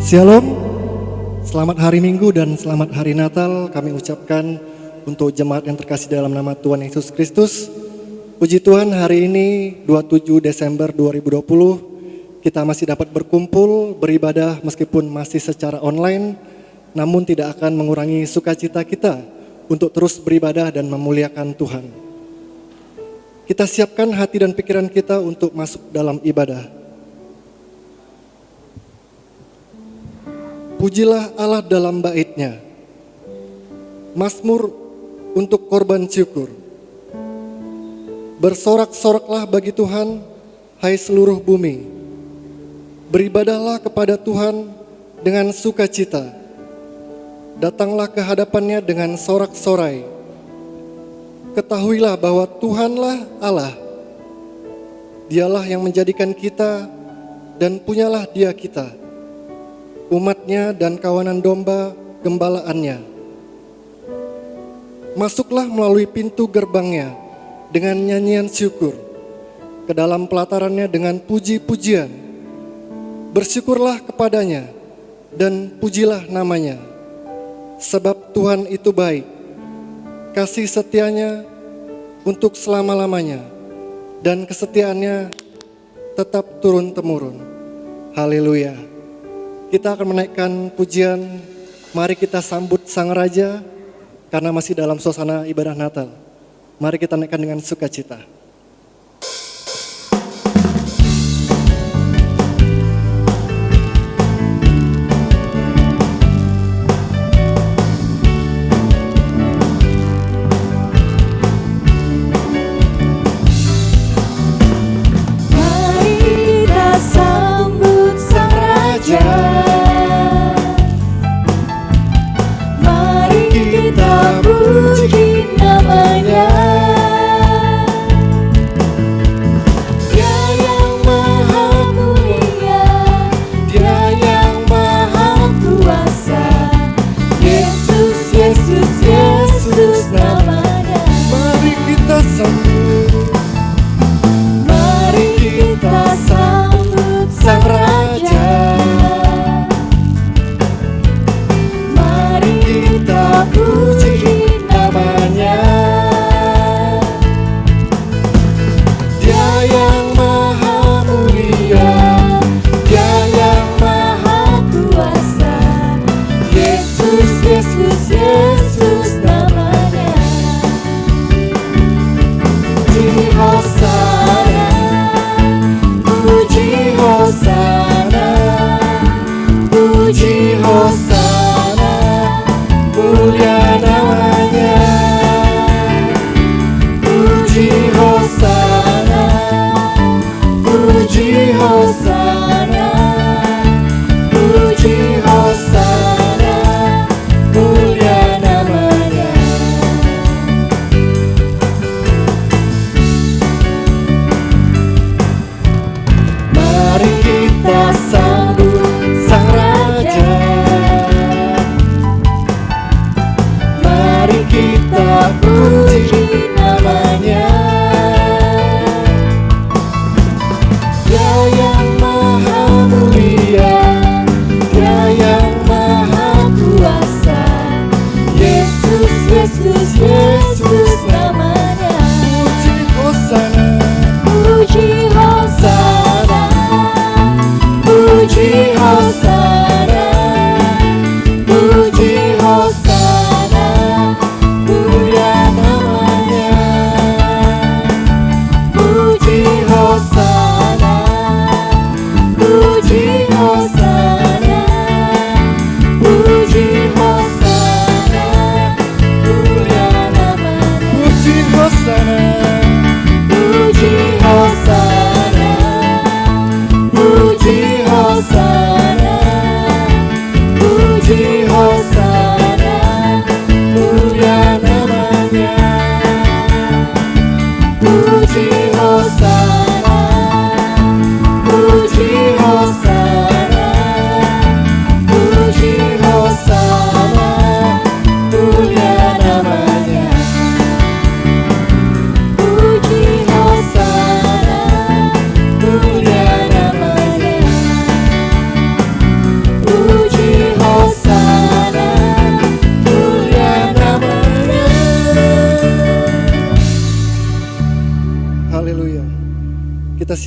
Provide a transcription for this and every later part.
Shalom, selamat hari Minggu dan selamat hari Natal kami ucapkan untuk jemaat yang terkasih dalam nama Tuhan Yesus Kristus. Puji Tuhan, hari ini 27 Desember 2020 kita masih dapat berkumpul, beribadah meskipun masih secara online, namun tidak akan mengurangi sukacita kita untuk terus beribadah dan memuliakan Tuhan. Kita siapkan hati dan pikiran kita untuk masuk dalam ibadah. Pujilah Allah dalam bait-Nya. Mazmur untuk korban syukur. Bersorak-soraklah bagi Tuhan, hai seluruh bumi. Beribadahlah kepada Tuhan dengan sukacita. Datanglah ke hadapan-Nya dengan sorak-sorai. Ketahuilah bahwa Tuhanlah Allah. Dialah yang menjadikan kita dan punyalah Dia kita. Umat-Nya dan kawanan domba gembalaannya. Masuklah melalui pintu gerbang-Nya dengan nyanyian syukur, ke dalam pelataran-Nya dengan puji-pujian. Bersyukurlah kepada-Nya dan pujilah nama-Nya, sebab Tuhan itu baik, kasih setia-Nya untuk selama-lamanya, dan kesetiaan-Nya tetap turun-temurun. Haleluya. Kita akan menaikkan pujian, mari kita sambut Sang Raja, karena masih dalam suasana ibadah Natal. Mari kita naikkan dengan sukacita.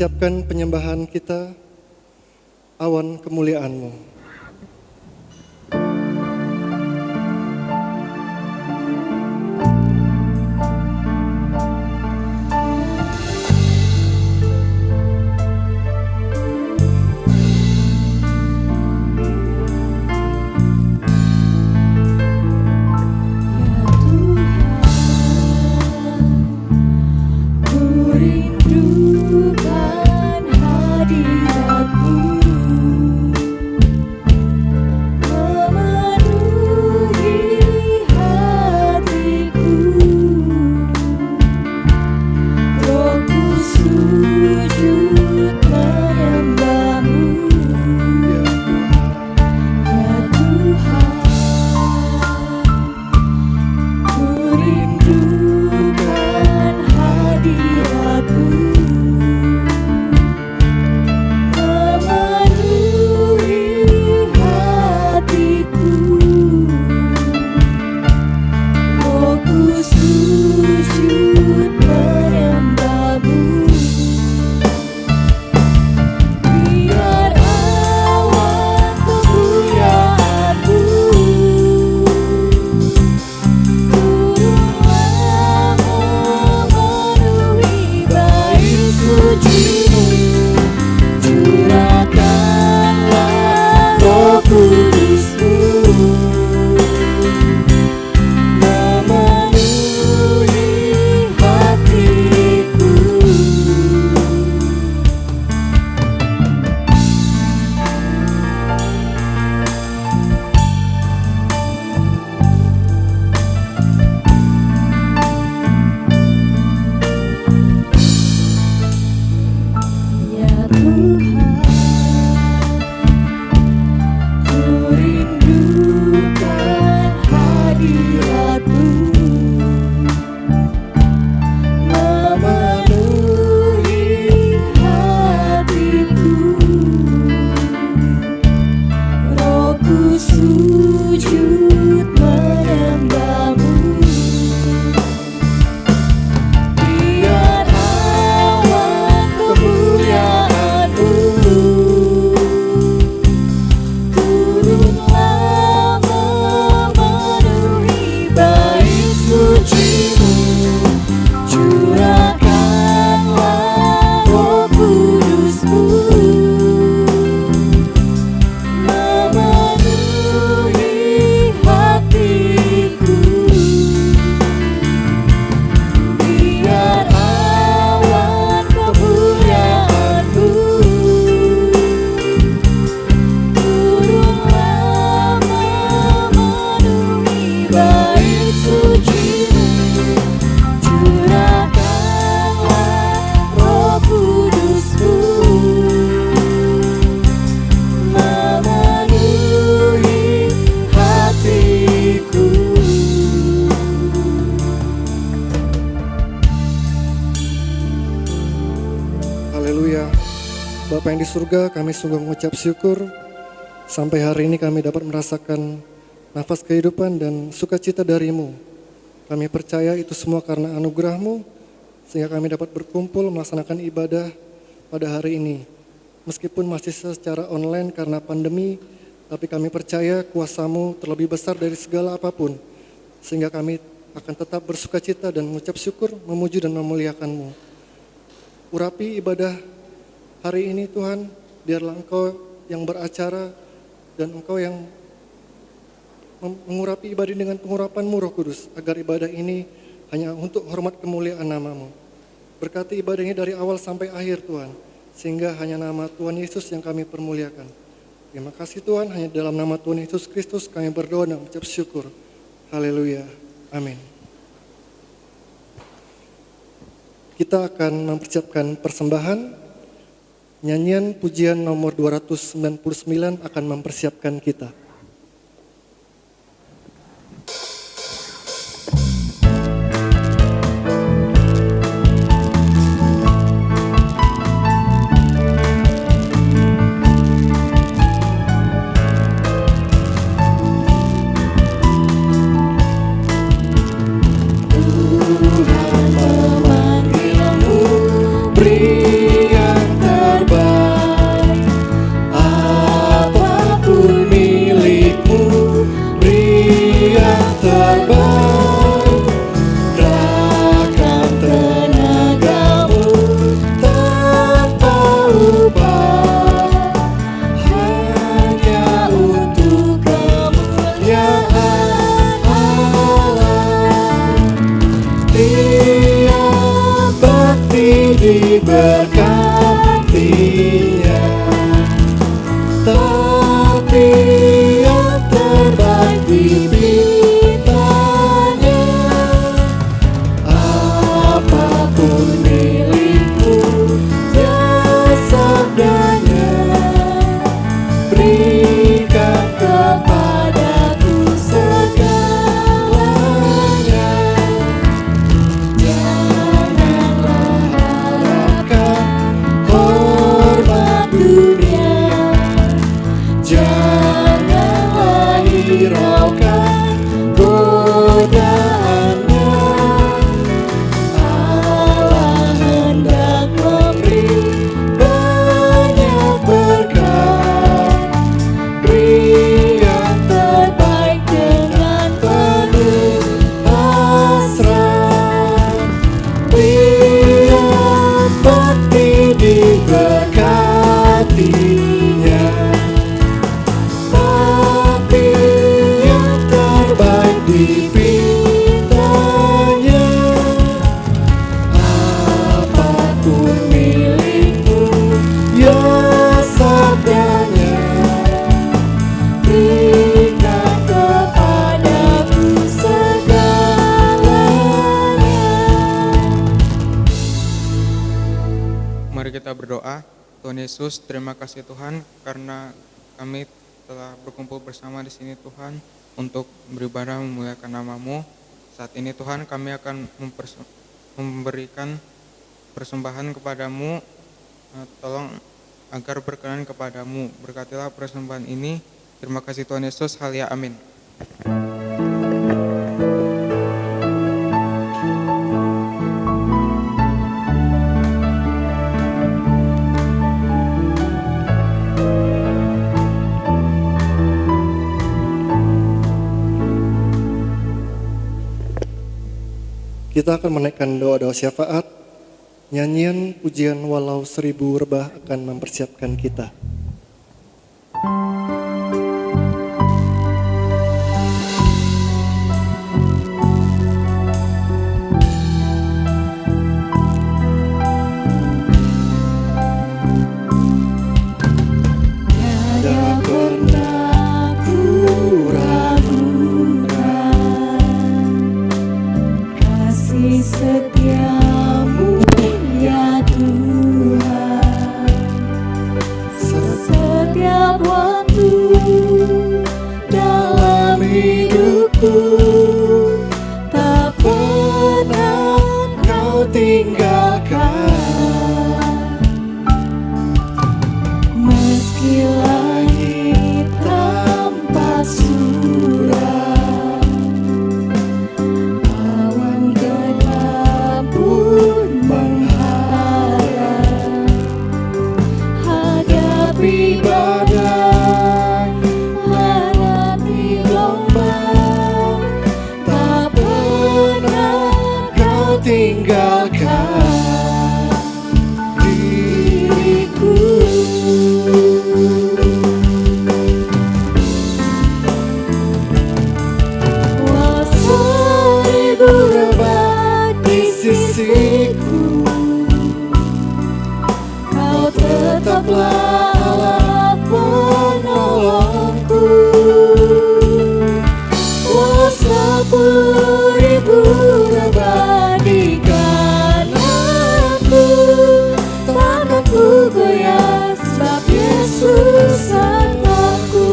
mempersiapkan penyembahan kita, awan kemuliaan-Mu. Bapa yang di surga, kami sungguh mengucap syukur sampai hari ini kami dapat merasakan nafas kehidupan dan sukacita dari-Mu. Kami percaya itu semua karena anugerah-Mu, sehingga kami dapat berkumpul melaksanakan ibadah pada hari ini. Meskipun masih secara online karena pandemi, tapi kami percaya kuasa-Mu terlebih besar dari segala apapun, sehingga kami akan tetap bersukacita dan mengucap syukur, memuji dan memuliakan-Mu. Urapi ibadah hari ini Tuhan, biarlah Engkau yang beracara dan Engkau yang mengurapi ibadah dengan pengurapan-Mu Roh Kudus, agar ibadah ini hanya untuk hormat kemuliaan nama-Mu. Berkati ibadah ini dari awal sampai akhir Tuhan, sehingga hanya nama Tuhan Yesus yang kami permuliakan. Terima kasih Tuhan, hanya dalam nama Tuhan Yesus Kristus kami berdoa dan mengucap syukur. Haleluya, amin. Kita akan mempersiapkan persembahan. Nyanyian pujian nomor 299 akan mempersiapkan kita. Tuhan memanggilmu, berikan hatinya, tapi yang terbaik dipintanya. Apapun milikmu, ya sabdanya, berikan kepadaku segalanya. Mari kita berdoa. Tuhan Yesus, terima kasih Tuhan karena kami telah berkumpul bersama di sini Tuhan untuk beribadah memuliakan nama-Mu. Saat ini Tuhan kami akan memberikan persembahan kepadamu. Tolong agar berkenan kepadamu. Berkatilah persembahan ini. Terima kasih Tuhan Yesus. Halia amin. Kita akan menaikkan doa-doa syafaat. Nyanyian pujian walau 1000 rebah akan mempersiapkan kita. Tiada pernah ku ragukan kasih setiamu ya Tuhan. Setiap waktu dalam hidupku, tak pernah kau tinggalkan. Meski langit tampak suram, awan gelap pun menghadap, hadapi badai, hadapi gelombang, tak pernah kau tinggalkan diriku. Walau 1000 rebah di sisiku, kau tetaplah Allah penolongku. Walau 10.000 rebah di kananku, takkan ku goyah sebab Yesus sertaku.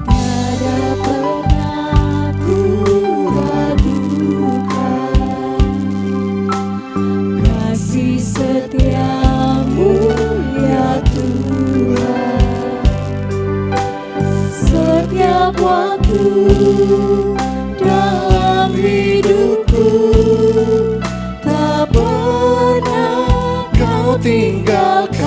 Tiada pernah ku ragukan kasih setiamu ya Tuhan. Setiap waktu dalam hidupku, tak pernah kau tinggalkan.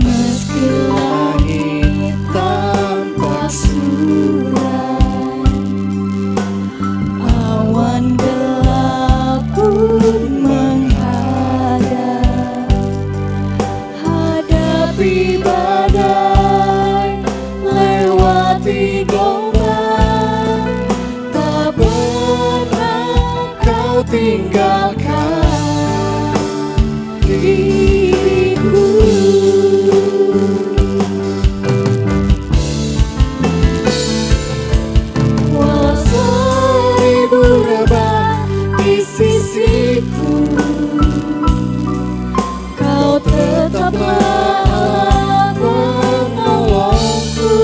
Meski langit tampak suram, awan gelap pun menghadap, hadapi badai, lewati gelombang, tak pernah kau tinggalkan diriku. Walau 1000 rebah di sisiku, kau tetaplah Allah penolongku.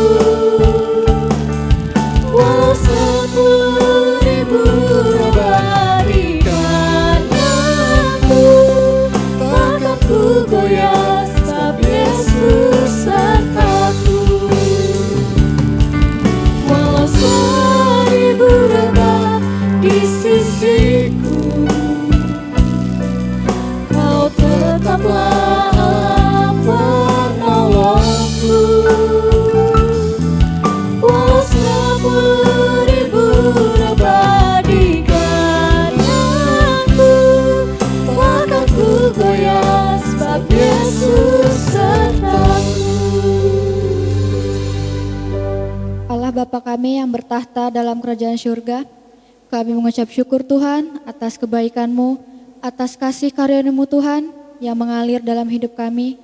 Walau 10.000 rebah di kananku, takkan ku goyah sebab Yesus sertaku. Walau 1000 rebah di sisiku, kau tetaplah Allah penolongku. Walau 10.000 rebah kerajaan surga. Kami mengucap syukur Tuhan atas kebaikan-Mu, atas kasih karunia-Mu Tuhan yang mengalir dalam hidup kami.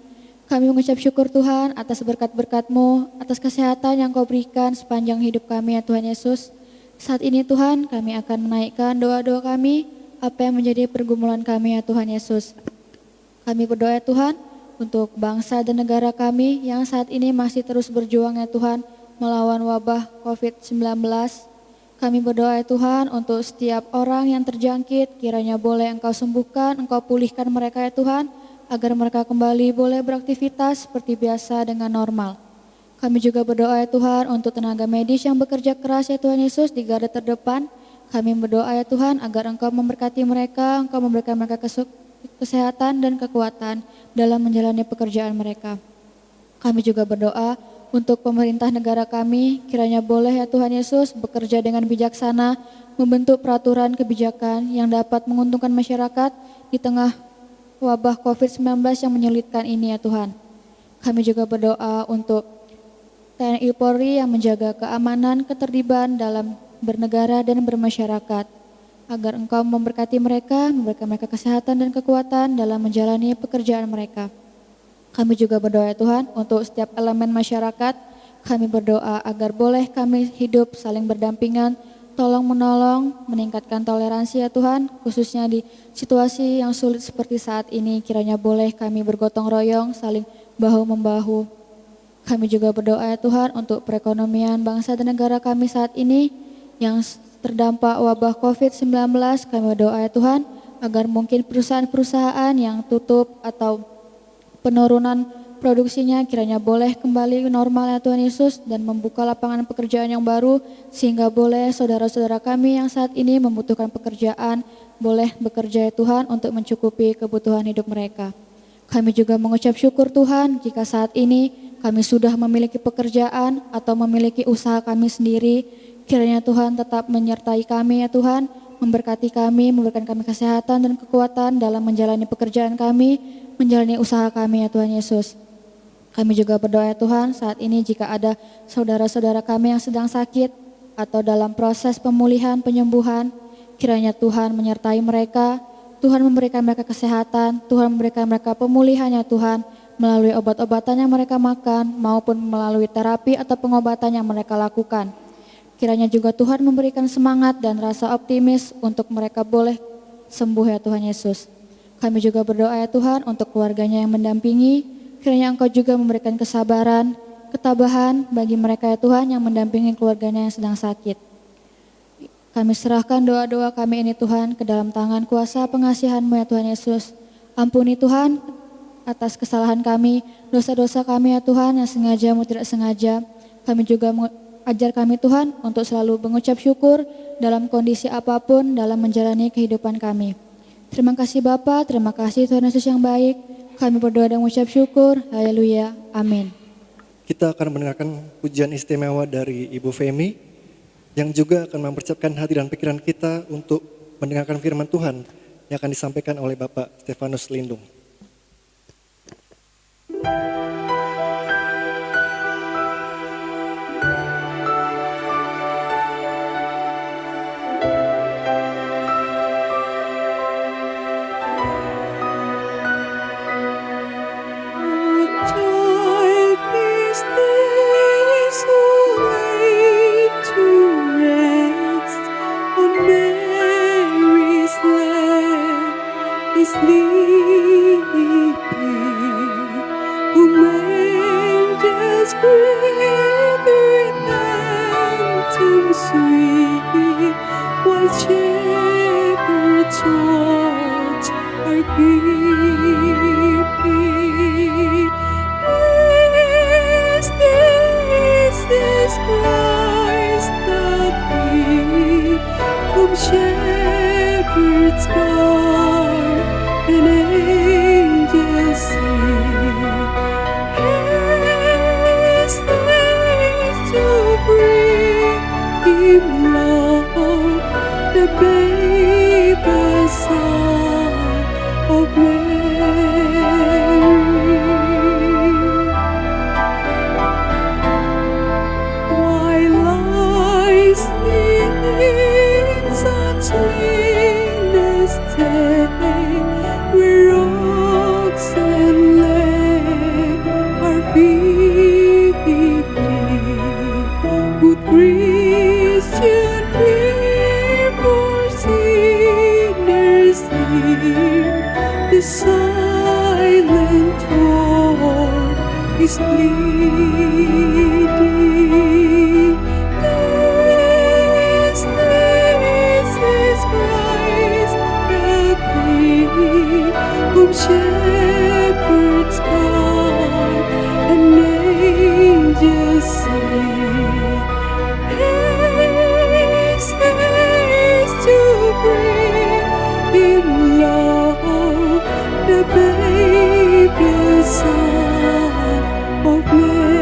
Kami mengucap syukur Tuhan atas berkat-berkat-Mu, atas kesehatan yang Kau berikan sepanjang hidup kami ya Tuhan Yesus. Saat ini Tuhan kami akan menaikkan doa-doa kami, apa yang menjadi pergumulan kami ya Tuhan Yesus. Kami berdoa ya Tuhan untuk bangsa dan negara kami yang saat ini masih terus berjuang ya Tuhan melawan wabah COVID-19. Kami berdoa ya Tuhan untuk setiap orang yang terjangkit, kiranya boleh Engkau sembuhkan, Engkau pulihkan mereka ya Tuhan, agar mereka kembali boleh beraktivitas seperti biasa dengan normal. Kami juga berdoa ya Tuhan untuk tenaga medis yang bekerja keras ya Tuhan Yesus di garda terdepan. Kami berdoa ya Tuhan agar Engkau memberkati mereka, Engkau memberikan mereka kesehatan dan kekuatan dalam menjalani pekerjaan mereka. Kami juga berdoa untuk pemerintah negara kami, kiranya boleh ya Tuhan Yesus bekerja dengan bijaksana, membentuk peraturan kebijakan yang dapat menguntungkan masyarakat di tengah wabah COVID-19 yang menyulitkan ini ya Tuhan. Kami juga berdoa untuk TNI Polri yang menjaga keamanan, ketertiban dalam bernegara dan bermasyarakat, agar Engkau memberkati mereka, memberikan mereka kesehatan dan kekuatan dalam menjalani pekerjaan mereka. Kami juga berdoa ya Tuhan untuk setiap elemen masyarakat. Kami berdoa agar boleh kami hidup saling berdampingan, tolong menolong, meningkatkan toleransi ya Tuhan, khususnya di situasi yang sulit seperti saat ini. Kiranya boleh kami bergotong royong, saling bahu-membahu. Kami juga berdoa ya Tuhan untuk perekonomian bangsa dan negara kami saat ini yang terdampak wabah COVID-19. Kami berdoa ya Tuhan agar mungkin perusahaan-perusahaan yang tutup atau penurunan produksinya kiranya boleh kembali normal ya Tuhan Yesus dan membuka lapangan pekerjaan yang baru sehingga boleh saudara-saudara kami yang saat ini membutuhkan pekerjaan boleh bekerja ya Tuhan untuk mencukupi kebutuhan hidup mereka. Kami juga mengucap syukur Tuhan jika saat ini kami sudah memiliki pekerjaan atau memiliki usaha kami sendiri. Kiranya Tuhan tetap menyertai kami ya Tuhan, memberkati kami, memberikan kami kesehatan dan kekuatan dalam menjalani pekerjaan kami, menjalani usaha kami ya Tuhan Yesus. Kami juga berdoa ya Tuhan saat ini jika ada saudara-saudara kami yang sedang sakit atau dalam proses pemulihan, penyembuhan, kiranya Tuhan menyertai mereka, Tuhan memberikan mereka kesehatan, Tuhan memberikan mereka pemulihan ya Tuhan, melalui obat-obatan yang mereka makan maupun melalui terapi atau pengobatan yang mereka lakukan. Kiranya juga Tuhan memberikan semangat dan rasa optimis untuk mereka boleh sembuh ya Tuhan Yesus. Kami juga berdoa ya Tuhan untuk keluarganya yang mendampingi, kiranya Engkau juga memberikan kesabaran, ketabahan bagi mereka ya Tuhan yang mendampingi keluarganya yang sedang sakit. Kami serahkan doa-doa kami ini Tuhan ke dalam tangan kuasa pengasihan-Mu ya Tuhan Yesus. Ampuni Tuhan atas kesalahan kami, dosa-dosa kami ya Tuhan yang sengaja maupun tidak sengaja. Kami juga ajar kami Tuhan untuk selalu mengucap syukur dalam kondisi apapun dalam menjalani kehidupan kami. Terima kasih Bapa, terima kasih Tuhan Yesus yang baik. Kami berdoa dan mengucap syukur. Haleluya. Amin. Kita akan mendengarkan pujian istimewa dari Ibu Femi yang juga akan mempersiapkan hati dan pikiran kita untuk mendengarkan firman Tuhan yang akan disampaikan oleh Bapak Stefanus Lindung. Shepherds guard and angels sing. His name to bring Him love, the babe Son of Mary. While lies in chainless day, where rocks and lead are beating, would Christian people sinners hear the silent war is bleeding. This is Christ the King, whom shepherds guard and angels sing. Haste, haste to bring Him love, the babe, the Son of Mary.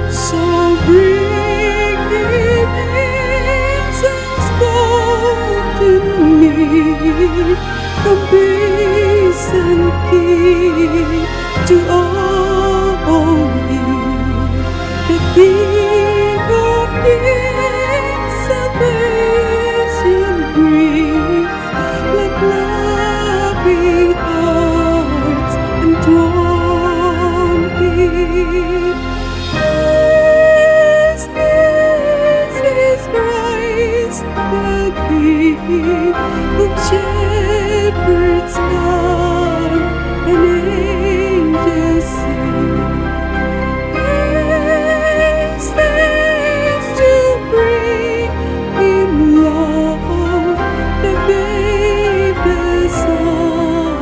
So bring Him incense golden meet, from base and king to all Him, the King of Kings, salvation brings, like clapping hearts and thronging. This is Christ the King, whom shepherds guard and angels sing. Haste, haste to bring Him love, the babe, the Son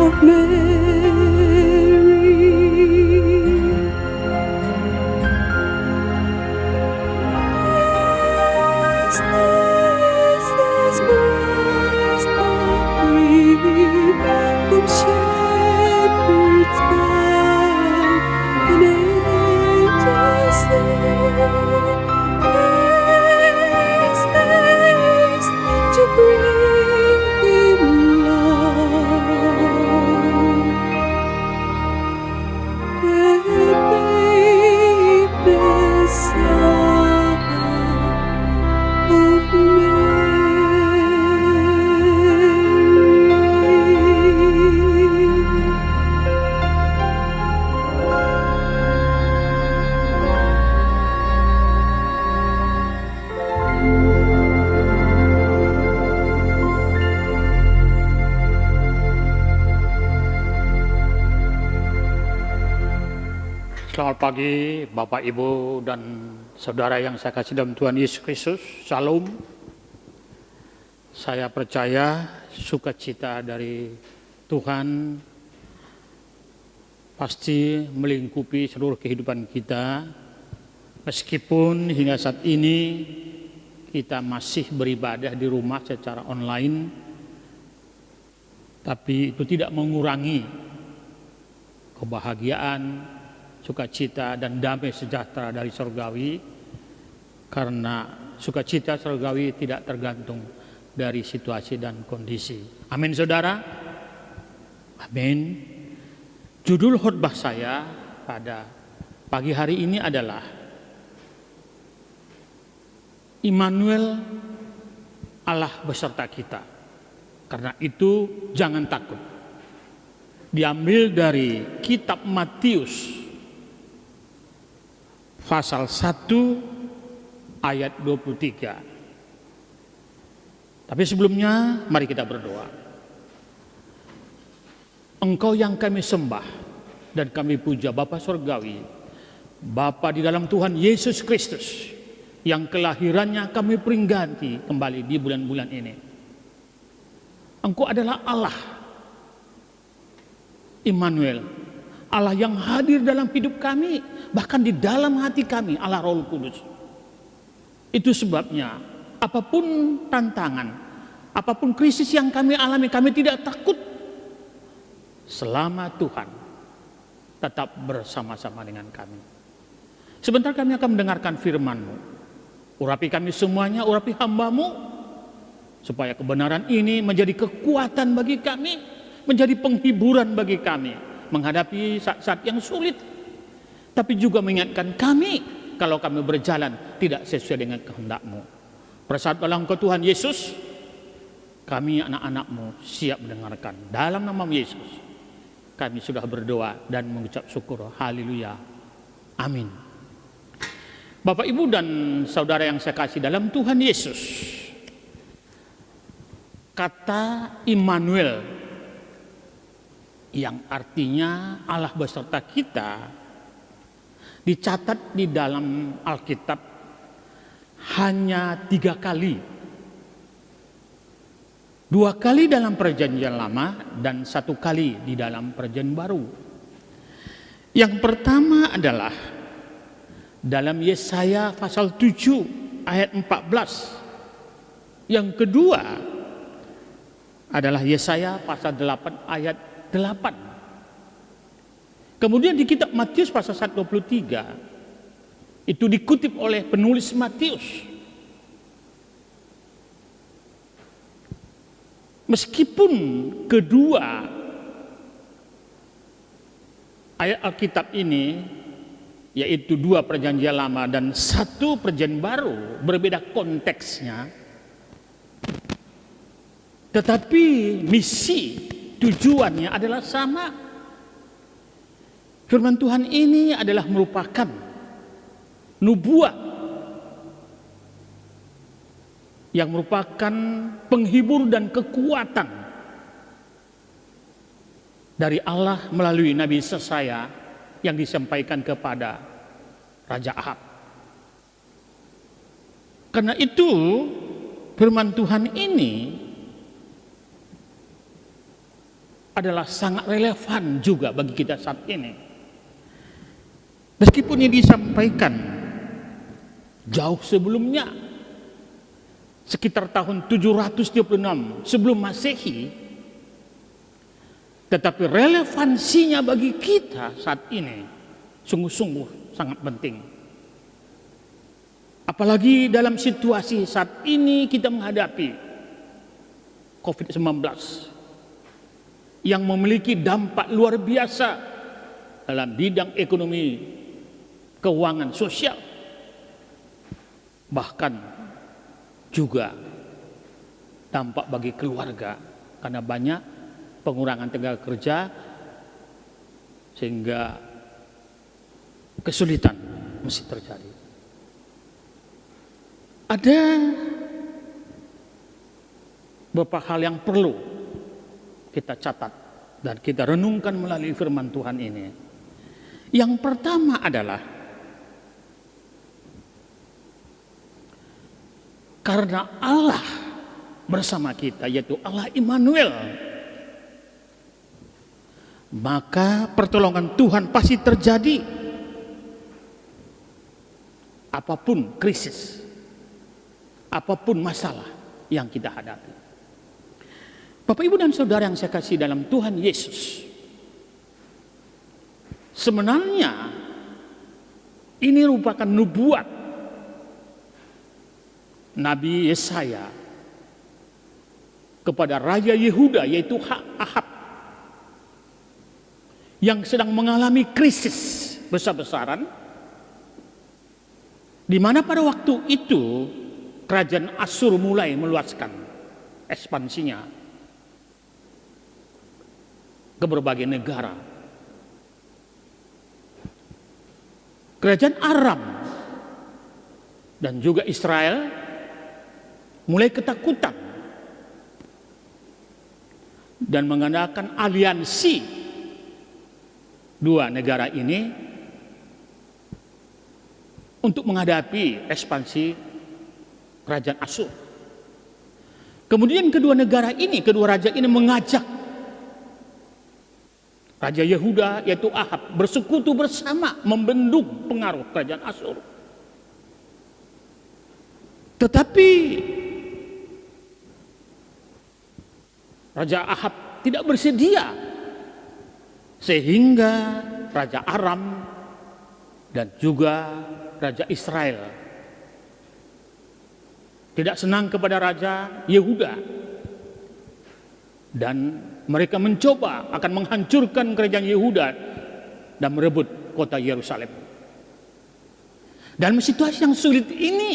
of Mary. This is Christ the King, whom shepherds guard and angels sing. Haste, haste to bring Him love, the babe, the Son of Mary. Selamat pagi Bapak, Ibu, dan saudara yang saya kasih dalam Tuhan Yesus Kristus. Shalom. Saya percaya sukacita dari Tuhan pasti melingkupi seluruh kehidupan kita. Meskipun hingga saat ini kita masih beribadah di rumah secara online, tapi itu tidak mengurangi kebahagiaan, sukacita dan damai sejahtera dari surgawi, karena sukacita surgawi tidak tergantung dari situasi dan kondisi. Amin saudara. Amin. Judul khotbah saya pada pagi hari ini adalah Immanuel, Allah beserta kita. Karena itu jangan takut. Diambil dari kitab Matius pasal 1 ayat 23. Tapi sebelumnya mari kita berdoa. Engkau yang kami sembah dan kami puja, Bapa Surgawi, Bapa di dalam Tuhan Yesus Kristus, yang kelahirannya kami peringati kembali di bulan-bulan ini. Engkau adalah Allah Immanuel, Allah yang hadir dalam hidup kami, bahkan di dalam hati kami, Allah Roh Kudus. Itu sebabnya apapun tantangan, apapun krisis yang kami alami, kami tidak takut selama Tuhan tetap bersama-sama dengan kami. Sebentar kami akan mendengarkan firman-Mu. Urapi kami semuanya, urapi hamba-Mu, supaya kebenaran ini menjadi kekuatan bagi kami, menjadi penghiburan bagi kami menghadapi saat-saat yang sulit, tapi juga mengingatkan kami kalau kami berjalan tidak sesuai dengan kehendak-Mu. Pada saat dalam Engkau Tuhan Yesus, kami anak-anak-Mu siap mendengarkan. Dalam nama Yesus, kami sudah berdoa dan mengucap syukur. Haleluya. Amin. Bapak, Ibu, dan saudara yang saya kasih dalam Tuhan Yesus, kata Immanuel yang artinya Allah beserta kita dicatat di dalam Alkitab hanya 3 kali. 2 kali dalam Perjanjian Lama dan 1 kali di dalam Perjanjian Baru. Yang pertama adalah dalam Yesaya pasal 7 ayat 14. Yang kedua adalah Yesaya pasal 8 ayat 8. Kemudian di kitab Matius pasal 1:23 itu dikutip oleh penulis Matius. Meskipun kedua ayat Alkitab ini, yaitu 2 Perjanjian Lama dan 1 Perjanjian Baru, berbeda konteksnya, tetapi misi tujuannya adalah sama. Firman Tuhan ini adalah merupakan nubuat yang merupakan penghibur dan kekuatan dari Allah melalui Nabi Yesaya yang disampaikan kepada Raja Ahab. Karena itu firman Tuhan ini adalah sangat relevan juga bagi kita saat ini. Meskipun ini disampaikan jauh sebelumnya, sekitar tahun 736 sebelum Masehi, tetapi relevansinya bagi kita saat ini sungguh-sungguh sangat penting. Apalagi dalam situasi saat ini kita menghadapi COVID-19 yang memiliki dampak luar biasa dalam bidang ekonomi, keuangan, sosial, bahkan juga dampak bagi keluarga karena banyak pengurangan tenaga kerja sehingga kesulitan mesti terjadi. Ada beberapa hal yang perlu kita catat dan kita renungkan melalui firman Tuhan ini. Yang pertama adalah karena Allah bersama kita, yaitu Allah Immanuel, maka pertolongan Tuhan pasti terjadi apapun krisis, apapun masalah yang kita hadapi. Bapak, Ibu, dan saudara yang saya kasih dalam Tuhan Yesus, sebenarnya ini merupakan nubuat Nabi Yesaya kepada Raja Yehuda, yaitu Ahab, yang sedang mengalami krisis besar-besaran, di mana pada waktu itu kerajaan Asyur mulai meluaskan ekspansinya ke berbagai negara. Kerajaan Aram dan juga Israel mulai ketakutan dan mengadakan aliansi dua negara ini untuk menghadapi ekspansi kerajaan Asyur. Kemudian kedua raja ini mengajak Raja Yehuda, yaitu Ahab, bersekutu bersama membendung pengaruh kerajaan Asyur. Tetapi Raja Ahab tidak bersedia, sehingga Raja Aram dan juga Raja Israel tidak senang kepada Raja Yehuda, dan mereka mencoba akan menghancurkan kerajaan Yehuda dan merebut kota Yerusalem. Dalam situasi yang sulit ini,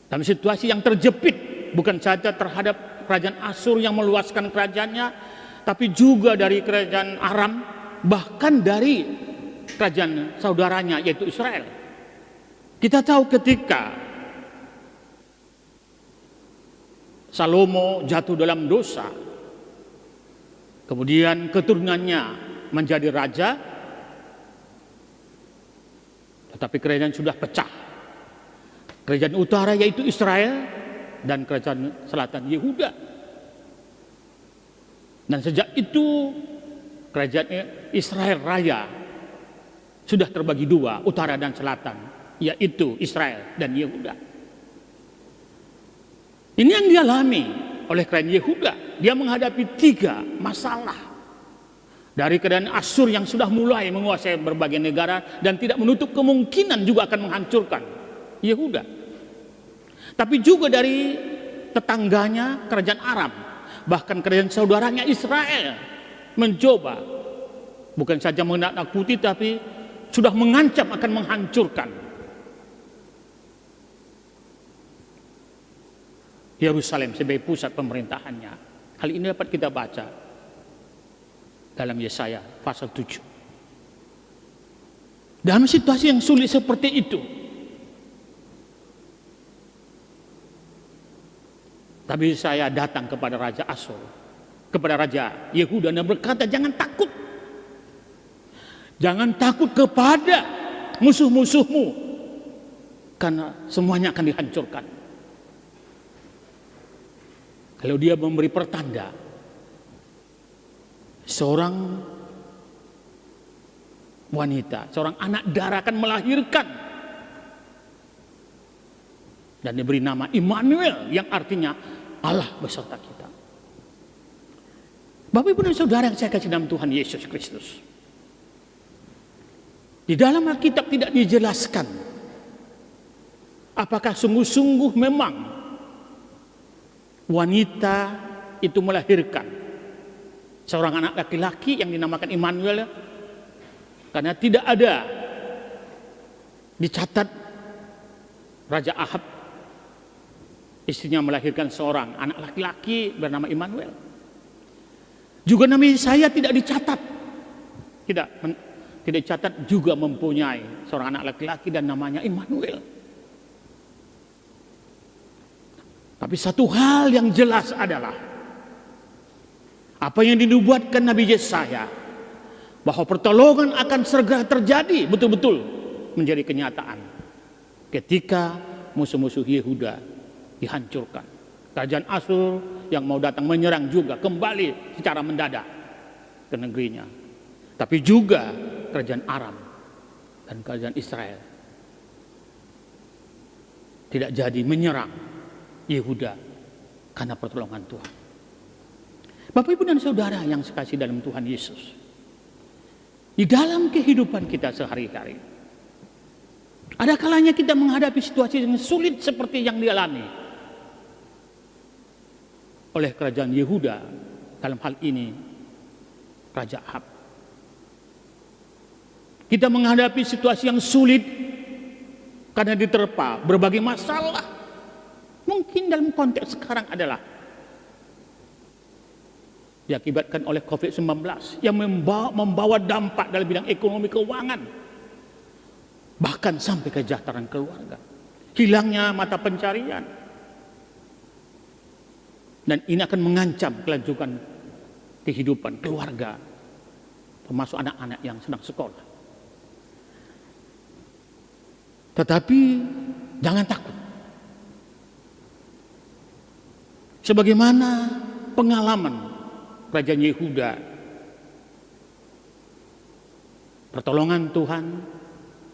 dalam situasi yang terjepit, bukan saja terhadap kerajaan Asyur yang meluaskan kerajaannya, tapi juga dari kerajaan Aram, bahkan dari kerajaan saudaranya yaitu Israel. Kita tahu ketika Salomo jatuh dalam dosa, kemudian keturunannya menjadi raja, tetapi kerajaan sudah pecah. Kerajaan utara yaitu Israel dan kerajaan selatan Yehuda. Dan sejak itu kerajaan Israel Raya sudah terbagi dua, utara dan selatan, yaitu Israel dan Yehuda. Ini yang dialami oleh kerajaan Yehuda. Dia menghadapi 3 masalah. Dari kerajaan Asyur yang sudah mulai menguasai berbagai negara dan tidak menutup kemungkinan juga akan menghancurkan Yehuda. Tapi juga dari tetangganya kerajaan Aram, bahkan kerajaan saudaranya Israel mencoba bukan saja menakut-nakuti tapi sudah mengancam akan menghancurkan Yerusalem sebagai pusat pemerintahannya. Hal ini dapat kita baca dalam Yesaya pasal 7. Dalam situasi yang sulit seperti itu, tapi saya datang kepada Raja Asyur, kepada Raja Yehuda dan berkata, jangan takut. Jangan takut kepada musuh-musuhmu, karena semuanya akan dihancurkan. Kalau dia memberi pertanda, seorang wanita, seorang anak darah akan melahirkan, dan diberi nama Immanuel yang artinya Allah beserta kita. Bapak Ibu dan Saudara yang saya kasih dalam Tuhan Yesus Kristus, di dalam Alkitab tidak dijelaskan apakah sungguh-sungguh memang wanita itu melahirkan seorang anak laki-laki yang dinamakan Immanuel, karena tidak ada dicatat Raja Ahab istrinya melahirkan seorang anak laki-laki bernama Immanuel. Juga nama Yesaya tidak dicatat, tidak dicatat juga mempunyai seorang anak laki-laki dan namanya Immanuel. Tapi satu hal yang jelas adalah apa yang dinubuatkan Nabi Yesaya, bahwa pertolongan akan segera terjadi, betul-betul menjadi kenyataan ketika musuh-musuh Yehuda dihancurkan. Kerajaan Asyur yang mau datang menyerang juga kembali secara mendadak ke negerinya. Tapi juga kerajaan Aram dan kerajaan Israel tidak jadi menyerang Yehuda karena pertolongan Tuhan. Bapak Ibu dan Saudara yang sekasih dalam Tuhan Yesus, di dalam kehidupan kita sehari-hari, ada kalanya kita menghadapi situasi yang sulit seperti yang dialami oleh kerajaan Yehuda, dalam hal ini Raja Ahab. Kita menghadapi situasi yang sulit karena diterpa berbagai masalah. Mungkin dalam konteks sekarang adalah diakibatkan oleh COVID-19 yang membawa dampak dalam bidang ekonomi keuangan, bahkan sampai kesejahteraan keluarga, hilangnya mata pencarian, dan ini akan mengancam kelanjutan kehidupan keluarga, termasuk anak-anak yang sedang sekolah. Tetapi jangan takut. Sebagaimana pengalaman kerajaan Yehuda, pertolongan Tuhan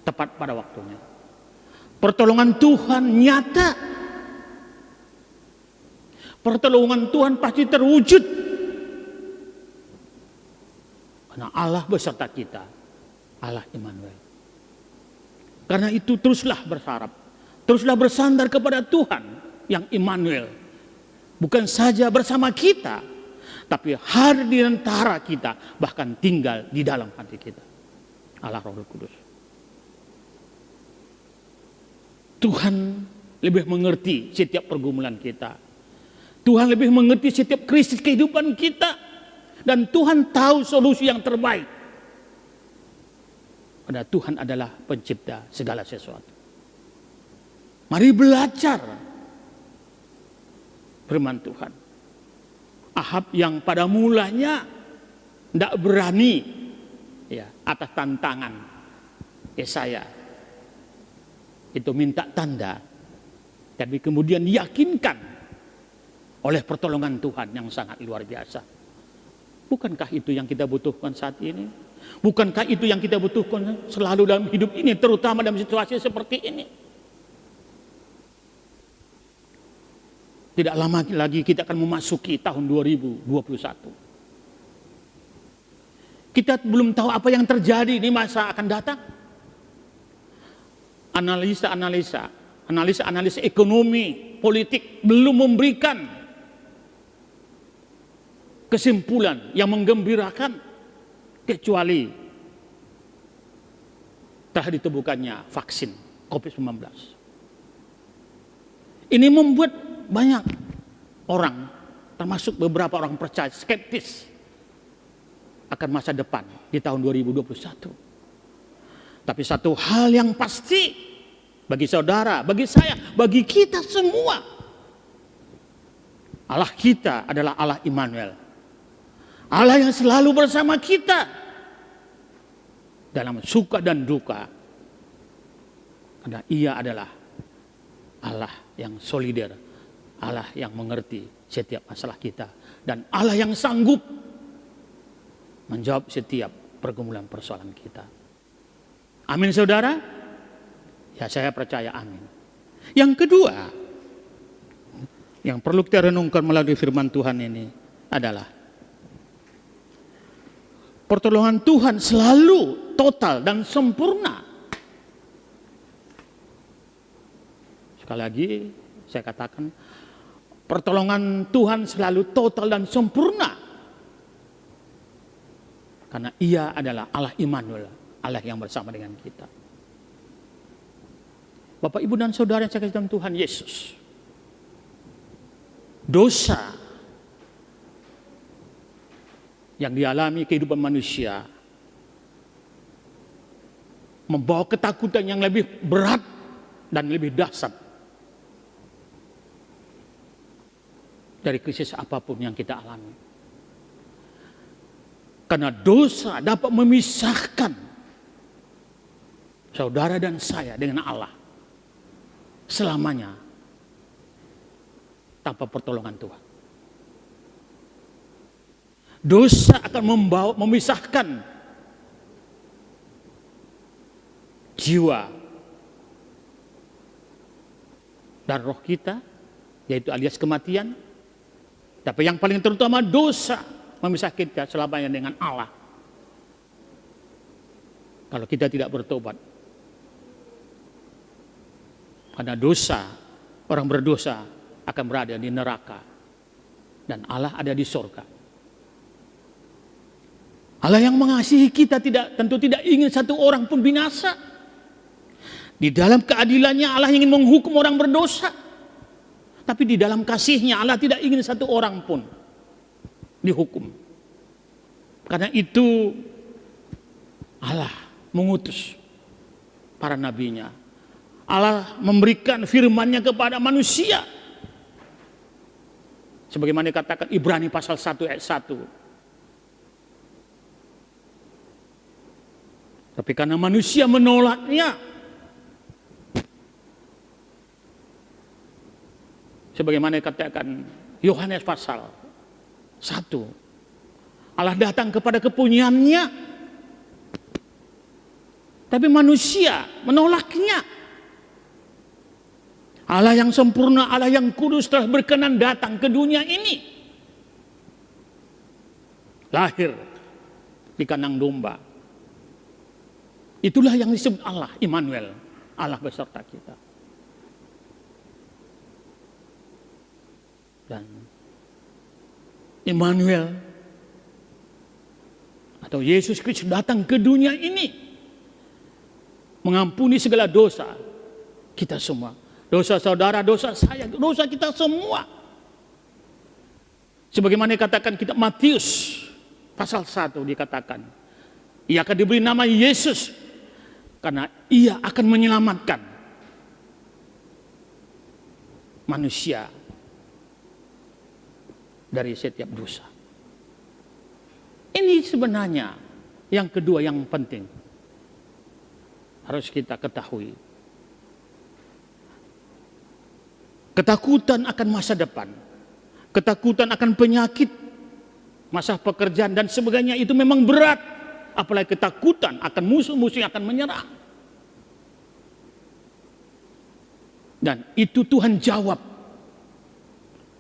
tepat pada waktunya. Pertolongan Tuhan nyata. Pertolongan Tuhan pasti terwujud. Karena Allah beserta kita, Allah Immanuel. Karena itu teruslah berharap, teruslah bersandar kepada Tuhan yang Immanuel. Bukan saja bersama kita, tapi hadir di antara kita, bahkan tinggal di dalam hati kita. Allah Roh Kudus. Tuhan lebih mengerti setiap pergumulan kita. Tuhan lebih mengerti setiap krisis kehidupan kita. Dan Tuhan tahu solusi yang terbaik. Karena Tuhan adalah pencipta segala sesuatu. Mari belajar firman Tuhan. Ahab yang pada mulanya tidak berani ya, atas tantangan Yesaya. Itu minta tanda. Tapi kemudian diyakinkan oleh pertolongan Tuhan yang sangat luar biasa. Bukankah itu yang kita butuhkan saat ini? Bukankah itu yang kita butuhkan selalu dalam hidup ini, terutama dalam situasi seperti ini? Tidak lama lagi kita akan memasuki tahun 2021. Kita belum tahu apa yang terjadi di masa akan datang. Analisa ekonomi, politik belum memberikan kesimpulan yang menggembirakan kecuali telah ditemukannya vaksin COVID-19. Ini membuat banyak orang, termasuk beberapa orang percaya, skeptis akan masa depan di tahun 2021. Tapi satu hal yang pasti bagi saudara, bagi saya, bagi kita semua, Allah kita adalah Allah Immanuel. Allah yang selalu bersama kita dalam suka dan duka. Karena Ia adalah Allah yang solider, Allah yang mengerti setiap masalah kita, dan Allah yang sanggup menjawab setiap pergumulan persoalan kita. Amin saudara? Ya, saya percaya amin. Yang kedua, yang perlu kita renungkan melalui firman Tuhan ini adalah pertolongan Tuhan selalu total dan sempurna. Sekali lagi saya katakan, pertolongan Tuhan selalu total dan sempurna. Karena Ia adalah Allah Immanuel, Allah yang bersama dengan kita. Bapak, Ibu, dan Saudara yang saya kasih dalam Tuhan Yesus, dosa yang dialami kehidupan manusia membawa ketakutan yang lebih berat dan lebih dahsyat dari krisis apapun yang kita alami. Karena dosa dapat memisahkan saudara dan saya dengan Allah selamanya tanpa pertolongan Tuhan. Dosa akan memisahkan jiwa dan roh kita, yaitu alias kematian. Tapi yang paling terutama, dosa memisahkan kita selamanya dengan Allah. Kalau kita tidak bertobat. Karena dosa, orang berdosa akan berada di neraka. Dan Allah ada di surga. Allah yang mengasihi kita tentu tidak ingin satu orang pun binasa. Di dalam keadilannya Allah ingin menghukum orang berdosa. Tapi di dalam kasihnya Allah tidak ingin satu orang pun dihukum. Karena itu Allah mengutus para nabinya. Allah memberikan firman-Nya kepada manusia. Sebagaimana dikatakan Ibrani pasal 1 ayat 1. Tapi karena manusia menolaknya, sebagaimana dikatakan Yohanes pasal 1, Allah datang kepada kepunyaannya, tapi manusia menolaknya. Allah yang sempurna, Allah yang kudus telah berkenan datang ke dunia ini, lahir di kandang domba. Itulah yang disebut Allah Immanuel, Allah beserta kita. Dan Immanuel atau Yesus Kristus datang ke dunia ini mengampuni segala dosa kita semua. Dosa saudara, dosa saya, dosa kita semua. Sebagaimana dikatakan kitab Matius pasal 1 dikatakan, ia akan diberi nama Yesus karena ia akan menyelamatkan manusia dari setiap dosa. Ini sebenarnya yang kedua yang penting harus kita ketahui. Ketakutan akan masa depan, ketakutan akan penyakit, masa pekerjaan dan sebagainya itu memang berat. Apalagi ketakutan akan musuh-musuh yang akan menyerang. Dan itu Tuhan jawab.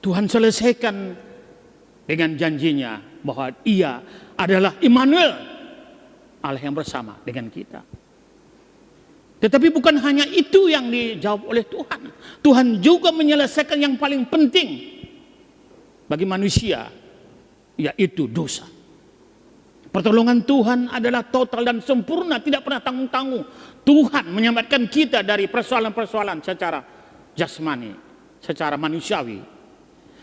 Tuhan selesaikan dengan janjinya bahwa ia adalah Immanuel, Allah yang bersama dengan kita. Tetapi bukan hanya itu yang dijawab oleh Tuhan. Tuhan juga menyelesaikan yang paling penting bagi manusia, yaitu dosa. Pertolongan Tuhan adalah total dan sempurna, tidak pernah tanggung-tanggung. Tuhan menyelamatkan kita dari persoalan-persoalan secara jasmani, secara manusiawi.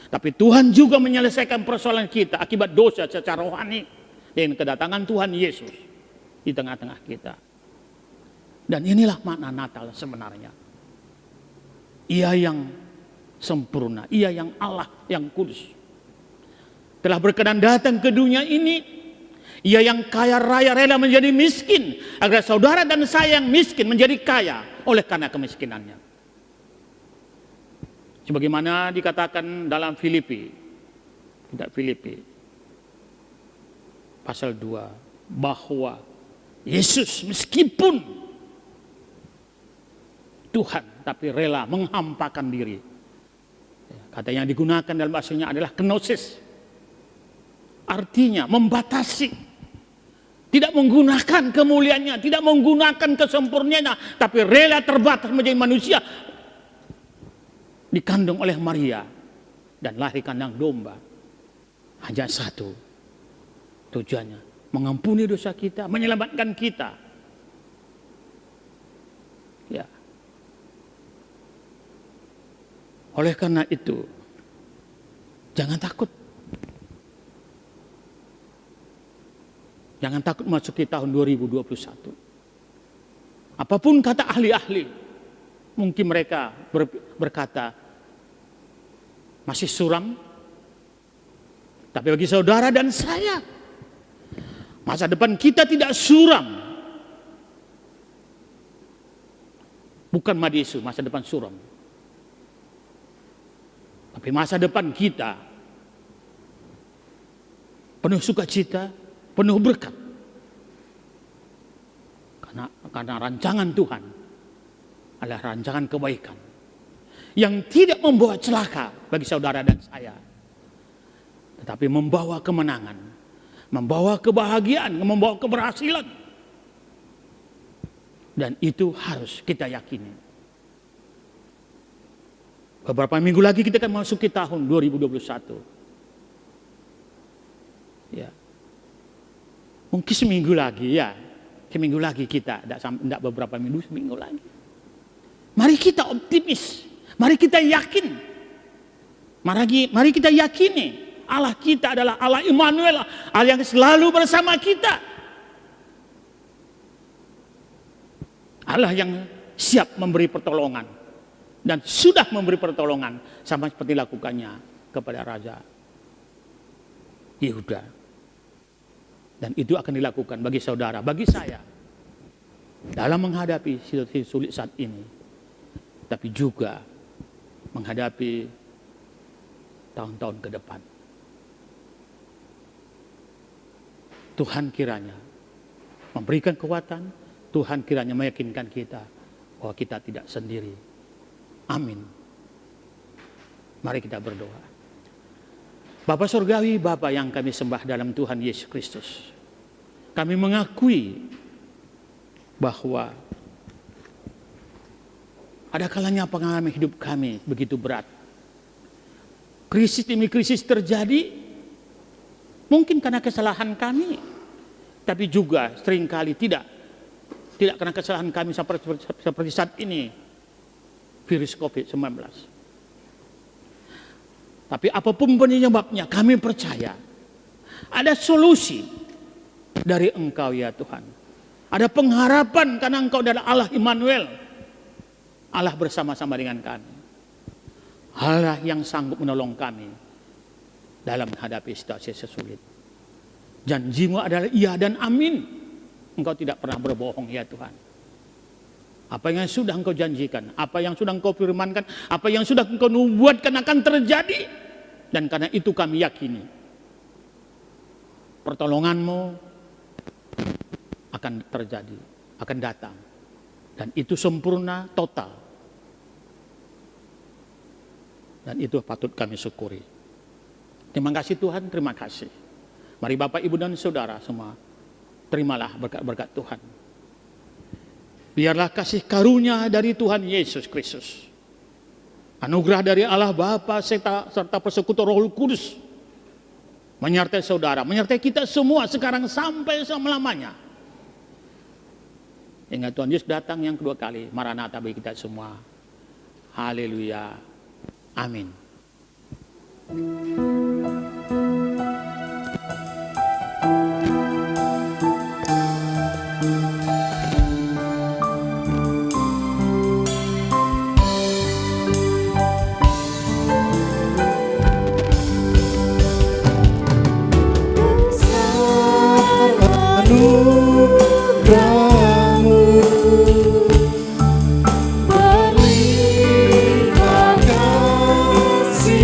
Tapi Tuhan juga menyelesaikan persoalan kita akibat dosa secara rohani dengan kedatangan Tuhan Yesus di tengah-tengah kita. Dan inilah makna Natal sebenarnya. Ia yang sempurna, ia yang Allah yang kudus, telah berkenan datang ke dunia ini. Ia yang kaya raya rela menjadi miskin agar saudara dan saya yang miskin menjadi kaya oleh karena kemiskinannya. Sebagaimana dikatakan dalam Filipi, kitab Filipi pasal 2, bahwa Yesus meskipun Tuhan tapi rela menghampakan diri. Kata yang digunakan dalam bahasanya adalah kenosis. Artinya membatasi. Tidak menggunakan kemuliaannya, tidak menggunakan kesempurnaannya, tapi rela terbatas menjadi manusia. Dikandung oleh Maria dan lahir kandang domba. Hanya satu tujuannya, mengampuni dosa kita, menyelamatkan kita. Ya. Oleh karena itu, jangan takut. Jangan takut masuki tahun 2021. Apapun kata ahli-ahli, mungkin mereka berkata masih suram. Tapi bagi saudara dan saya, masa depan kita tidak suram. Bukan Madisu, masa depan suram. Tapi masa depan kita penuh sukacita, penuh berkat. Karena rancangan Tuhan adalah rancangan kebaikan yang tidak membawa celaka bagi saudara dan saya, tetapi membawa kemenangan, membawa kebahagiaan, membawa keberhasilan. Dan itu harus kita yakini. Beberapa minggu lagi kita akan masuk ke tahun 2021. Ya. Mungkin seminggu lagi ya. Seminggu lagi kita, tidak beberapa minggu, seminggu lagi. Mari kita optimis. Mari kita yakin. Mari kita yakini Allah kita adalah Allah Immanuel, Allah yang selalu bersama kita. Allah yang siap memberi pertolongan dan sudah memberi pertolongan sama seperti lakukannya kepada Raja Yehuda. Dan itu akan dilakukan bagi saudara, bagi saya dalam menghadapi situasi sulit saat ini, tapi juga menghadapi tahun-tahun ke depan. Tuhan kiranya memberikan kekuatan, Tuhan kiranya meyakinkan kita bahwa kita tidak sendiri. Amin. Mari kita berdoa. Bapa Surgawi, Bapa yang kami sembah dalam Tuhan Yesus Kristus, kami mengakui bahwa ada kalanya pengalaman hidup kami begitu berat. Krisis demi krisis terjadi, mungkin karena kesalahan kami, tapi juga seringkali tidak karena kesalahan kami seperti saat ini. virus COVID-19. Tapi apapun penyebabnya, kami percaya ada solusi dari Engkau ya Tuhan. Ada pengharapan karena Engkau adalah Allah Immanuel, Allah bersama-sama dengan kami. Allah yang sanggup menolong kami dalam menghadapi situasi sesulit. Janjimu adalah iya dan amin. Engkau tidak pernah berbohong ya Tuhan. Apa yang sudah Engkau janjikan, apa yang sudah Engkau firmankan, apa yang sudah Engkau nubuatkan akan terjadi. Dan karena itu kami yakini pertolongan-Mu akan terjadi, akan datang. Dan itu sempurna, total. Dan itu patut kami syukuri. Terima kasih Tuhan, terima kasih. Mari Bapak, Ibu, dan Saudara semua, terimalah berkat-berkat Tuhan. Biarlah kasih karunia dari Tuhan Yesus Kristus, anugerah dari Allah Bapa serta persekutuan Roh Kudus menyertai saudara, menyertai kita semua sekarang sampai selama-lamanya. Hingga Tuhan Yesus datang yang kedua kali. Maranatha bagi kita semua. Haleluya. Amin. Anugerah-Mu berlimpah kasih-Mu,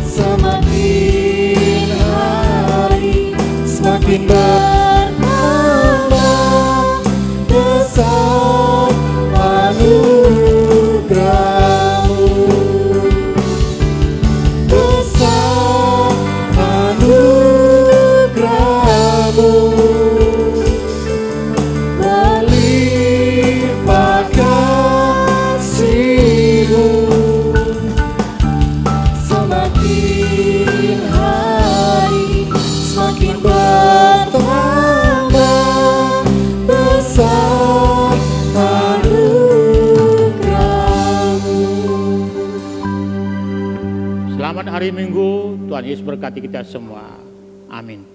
semakin hari semakin bertambah besar anugerah-Mu, besar anugerah-Mu, berlimpah kasih-Mu, semakin hari semakin bertambah besar anugerah-Mu. Selamat hari Minggu, Tuhan Yesus berkati kita semua. Amin.